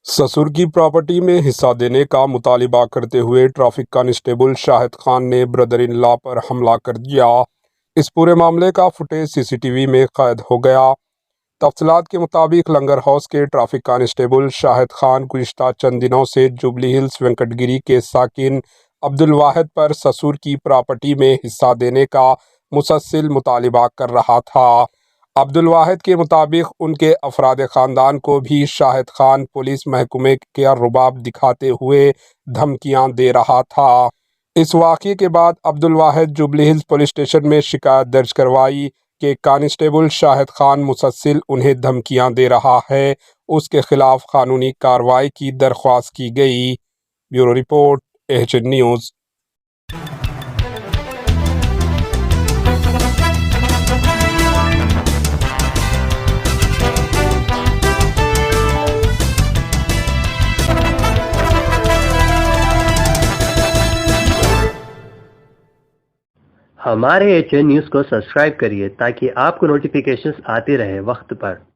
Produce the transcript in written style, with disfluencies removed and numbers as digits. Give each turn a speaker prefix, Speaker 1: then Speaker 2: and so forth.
Speaker 1: ससुर की प्रॉपर्टी में हिस्सा देने का मुतालिबा करते हुए ट्रैफिक कांस्टेबल शाहिद खान ने ब्रदर इन लॉ पर हमला कर दिया। इस पूरे मामले का फुटेज सीसीटीवी में कैद हो गया। तफसीलात के मुताबिक लंगर हाउस के ट्रैफिक कांस्टेबल शाहिद खान गुज़िश्ता चंद दिनों से जुबली हिल्स वेंकटगिरी के साकिन अब्दुल वाहिद पर ससुर की प्रॉपर्टी में हिस्सा देने का मुसलसल मुतालिबा कर रहा था। अब्दुल वाहिद के मुताबिक उनके अफराद ख़ानदान को भी शाहिद खान पुलिस महकमे का रुबाब दिखाते हुए धमकियां दे रहा था। इस वाक़े के बाद अब्दुल वाहिद जुबली हिल्स पुलिस स्टेशन में शिकायत दर्ज करवाई कि कांस्टेबल शाहिद खान मुसलसल उन्हें धमकियां दे रहा है। उसके खिलाफ कानूनी कार्रवाई की दरख्वास्त की गई। Bureau report, HN news.
Speaker 2: हमारे एचएन न्यूज़ को सब्सक्राइब करिए ताकि आपको नोटिफिकेशंस आते रहे वक्त पर।